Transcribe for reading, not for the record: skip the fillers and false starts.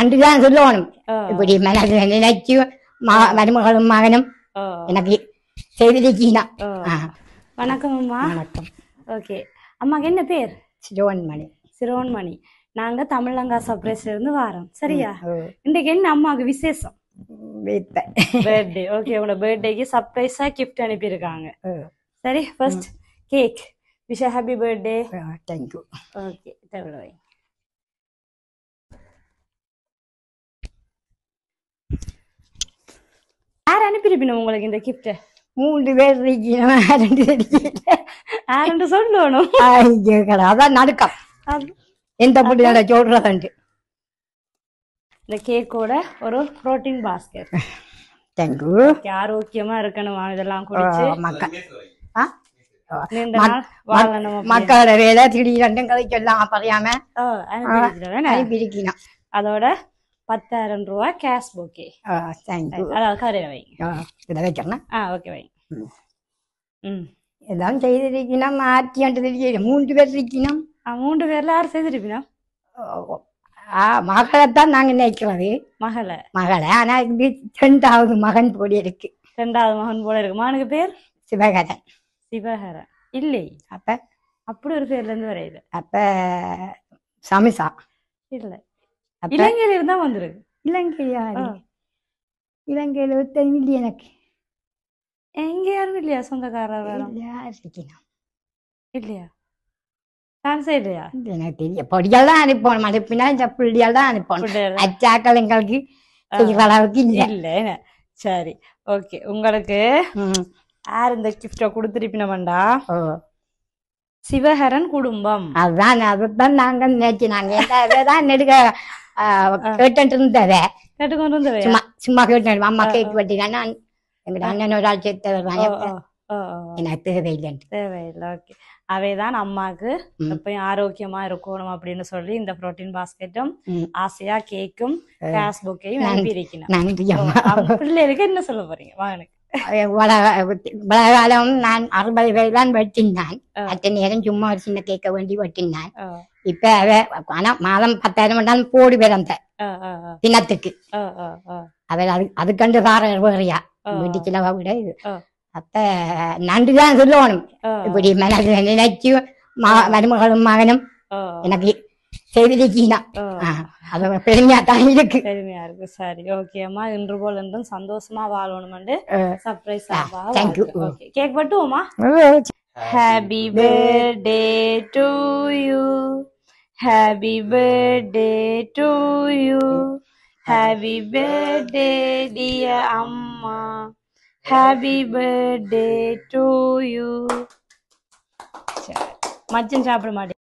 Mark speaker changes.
Speaker 1: அன்றுதான் சொல்லணும். இப்படி மனதில் நினைச்சு மருமகளும் மகனும் எனக்கு செய்திருக்கீங்க.
Speaker 2: வணக்கம் அம்மா.
Speaker 1: வணக்கம்.
Speaker 2: ஓகே, அம்மாக்கு என்ன பேர்?
Speaker 1: சிரோன்மணி.
Speaker 2: சிரோன்மணி. நாங்க தமிழங்கா சர்ப்ரைஸ்ல இருந்து வாரோம். சரியா? இன்றைக்கு என்ன அம்மாவுக்கு விசேஷம்? பர்த்டே. ஓகே, உங்களோட பர்த்டேக்கு சர்ப்ரைஸா கிஃப்ட் அனுப்பியிருக்காங்க. சரி, first cake. Wish happy birthday.
Speaker 1: Thank you.
Speaker 2: Okay, தேவை. யார் அனுப்பியிருப்பீங்க உங்களுக்கு இந்த கிஃப்ட்?
Speaker 1: 3 பேர்
Speaker 2: யாருன்னு சொல்லணும்.
Speaker 1: அதான் நடுக்கம் எந்த புள்ளியோட சொல்றதுண்டு.
Speaker 2: இந்த கேக்கோட ஒரு புரோட்டீன் பாஸ்கெட்.
Speaker 1: தேங்க்யூ.
Speaker 2: ஆரோக்கியமா இருக்கணும் இதெல்லாம் குடிச்சு.
Speaker 1: மக்களோட வேலை திடீரெண்டும் கதைக்கெல்லாம் பறையாம அனுப்பியிருக்கணும்.
Speaker 2: அதோட 10,000 ரூபாய் கேஷ் புக்கே.
Speaker 1: தேங்க்யூ.
Speaker 2: அதாவது கரையை வைங்க.
Speaker 1: இதை வைக்கணும்.
Speaker 2: ஓகே வைங்க.
Speaker 1: எல்லாம் செய்திருக்கணும். மாற்றி 3 பேர் இருக்கணும்.
Speaker 2: 3 பேர்ல யார் செய்திருப்பீங்க?
Speaker 1: மகளைத்தான் நாங்க நினைக்கிறது. மகளை ஆனா இது 2வது மகன் போல இருக்கு.
Speaker 2: 2வது மகன் போல இருக்கு. மகனுக்கு பேர்
Speaker 1: சிவகரன்.
Speaker 2: சிவகரன் இல்லை. அப்ப அப்படி ஒரு பேர்ல இருந்து வரையுது. அப்ப
Speaker 1: சமிசா
Speaker 2: இல்ல. இலங்கையில இருந்தா வந்துருக்கு.
Speaker 1: இலங்கையா? இலங்கையில ஒருத்தரும் எனக்கு
Speaker 2: எங்க யாரும் இல்லையா? சொந்தக்காரர் இல்லையா? இல்லையா?
Speaker 1: எனக்கு தெரியும். பொடியால் தான் அனுப்பணும். அனுப்பினா இந்த புள்ளியால் தான் அனுப்பணும். அச்சாக்கள் எங்களுக்கு செய்கிற அளவுக்கு
Speaker 2: இல்லை. சரி, ஓகே. உங்களுக்கு யார் இந்த கிஃப்ட கொடுத்துருப்பினவண்டா? சிவஹரன் குடும்பம்.
Speaker 1: அதுதான் நாங்க நினைச்சினாங்க. நெடுக்க கேட்டு இருந்தத
Speaker 2: கேட்டுக்கொண்டு இருந்தவ
Speaker 1: சும்மா கேட்டு அம்மா கேக் வெட்டினா எங்க அண்ணன் ஒரு ஆள் சேர்த்து எனக்கு
Speaker 2: தேவையில்லை. ஓகே, அவைதான் அம்மாக்கு எப்பயும் ஆரோக்கியமா இருக்கணும் அப்படின்னு சொல்லி இந்த புரோட்டீன் பாஸ்கெட்டும் ஆசையா கேக்கும் கேஷ் புக்கையும் அனுப்பியிருக்கணும். பிள்ளைகளுக்கு என்ன சொல்ல போறீங்க? மகனுக்கு
Speaker 1: காலம் நான் 60 பேர் தான் வெட்டினான். அத்தனை நேரம் சும்மா ஒரு சின்ன கேட்க வேண்டி வெட்டினான். இப்ப ஆனா மாதம் 10,000 வேண்டாலும் போடு பேர் அந்த தினத்துக்கு அவர் அது கண்டு தார வேறையா வீட்டு சிலவா விட இது. அப்ப நன்றிதான் சொல்லணும். இப்படி மனதில் நினைச்சு மருமகளும் மகனும் எனக்கு செய்திருக்கீங்க. அது பெருமையா தான் இருக்கு.
Speaker 2: பெருமையா இருக்கு. சரி, ஓகே அம்மா. இன்று போல் என்றும் சந்தோஷமா வாழணும். சர்ப்ரைஸ்.
Speaker 1: தேங்க்யூ.
Speaker 2: கேக் வெட்டுவோமா? Happy birthday to you. Happy birthday to you. Happy birthday dear அம்மா. Happy birthday to you. மச்சன் சாப்பிட மாட்டேன்.